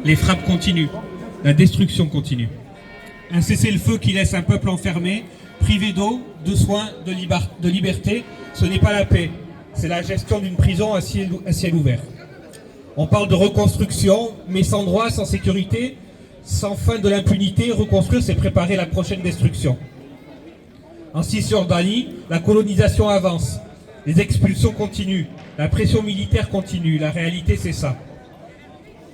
Les frappes continuent, la destruction continue. Un cessez-le-feu qui laisse un peuple enfermé, privé d'eau, de soins, de liberté, ce n'est pas la paix, c'est la gestion d'une prison à ciel ouvert. On parle de reconstruction, mais sans droit, sans sécurité, sans fin de l'impunité, reconstruire, c'est préparer la prochaine destruction. En Cisjordanie, la colonisation avance, les expulsions continuent, la pression militaire continue, la réalité c'est ça.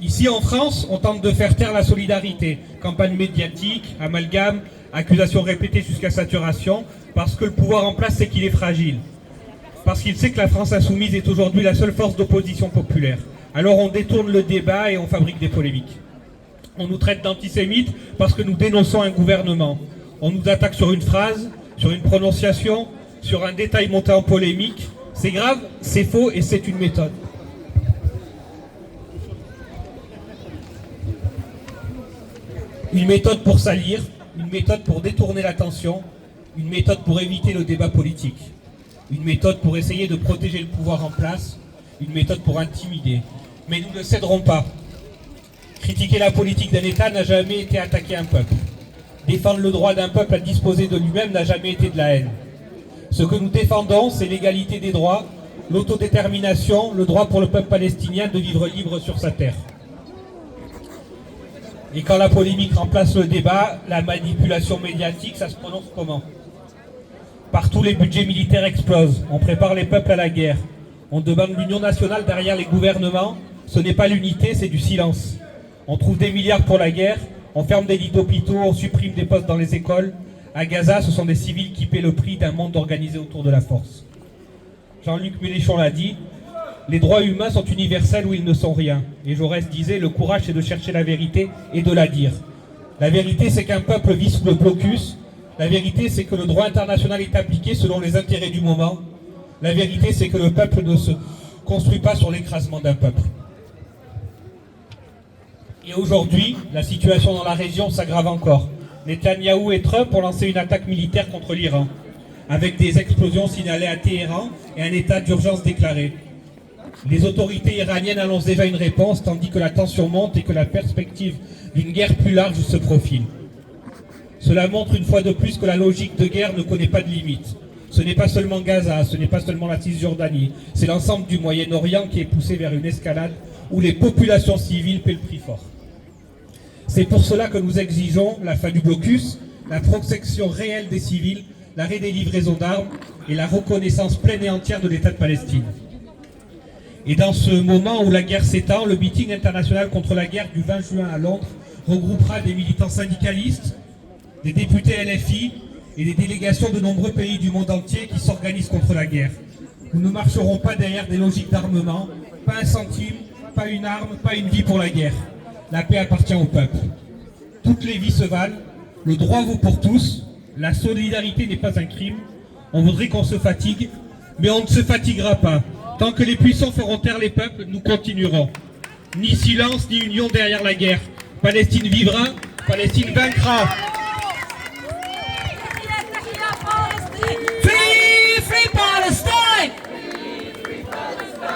Ici en France, on tente de faire taire la solidarité, campagne médiatique, amalgame, accusations répétées jusqu'à saturation, parce que le pouvoir en place sait qu'il est fragile. Parce qu'il sait que la France insoumise est aujourd'hui la seule force d'opposition populaire. Alors on détourne le débat et on fabrique des polémiques. On nous traite d'antisémites parce que nous dénonçons un gouvernement. On nous attaque sur une phrase, sur une prononciation, sur un détail monté en polémique. C'est grave, c'est faux et c'est une méthode. Une méthode pour salir, une méthode pour détourner l'attention, une méthode pour éviter le débat politique, une méthode pour essayer de protéger le pouvoir en place, une méthode pour intimider. Mais nous ne céderons pas. Critiquer la politique d'un État n'a jamais été attaquer un peuple. Défendre le droit d'un peuple à disposer de lui-même n'a jamais été de la haine. Ce que nous défendons, c'est l'égalité des droits, l'autodétermination, le droit pour le peuple palestinien de vivre libre sur sa terre. Et quand la polémique remplace le débat, la manipulation médiatique, ça se prononce comment? Partout, les budgets militaires explosent. On prépare les peuples à la guerre. On demande l'union nationale derrière les gouvernements. Ce n'est pas l'unité, c'est du silence. On trouve des milliards pour la guerre. On ferme des lits d'hôpitaux, on supprime des postes dans les écoles. À Gaza, ce sont des civils qui paient le prix d'un monde organisé autour de la force. Jean-Luc Mélenchon l'a dit, les droits humains sont universels ou ils ne sont rien. Et Jaurès disait, le courage c'est de chercher la vérité et de la dire. La vérité c'est qu'un peuple vit sous le blocus. La vérité c'est que le droit international est appliqué selon les intérêts du moment. La vérité c'est que le peuple ne se construit pas sur l'écrasement d'un peuple. Et aujourd'hui, la situation dans la région s'aggrave encore. Netanyahou et Trump ont lancé une attaque militaire contre l'Iran, avec des explosions signalées à Téhéran et un état d'urgence déclaré. Les autorités iraniennes annoncent déjà une réponse, tandis que la tension monte et que la perspective d'une guerre plus large se profile. Cela montre une fois de plus que la logique de guerre ne connaît pas de limite. Ce n'est pas seulement Gaza, ce n'est pas seulement la Cisjordanie, c'est l'ensemble du Moyen-Orient qui est poussé vers une escalade où les populations civiles paient le prix fort. C'est pour cela que nous exigeons la fin du blocus, la protection réelle des civils, l'arrêt des livraisons d'armes et la reconnaissance pleine et entière de l'État de Palestine. Et dans ce moment où la guerre s'étend, le meeting international contre la guerre du 20 juin à Londres regroupera des militants syndicalistes, des députés LFI et des délégations de nombreux pays du monde entier qui s'organisent contre la guerre. Nous ne marcherons pas derrière des logiques d'armement, pas un centime, pas une arme, pas une vie pour la guerre. La paix appartient au peuple. Toutes les vies se valent, le droit vaut pour tous, la solidarité n'est pas un crime. On voudrait qu'on se fatigue, mais on ne se fatiguera pas. Tant que les puissants feront taire les peuples, nous continuerons. Ni silence, ni union derrière la guerre. Palestine vivra, Palestine vaincra.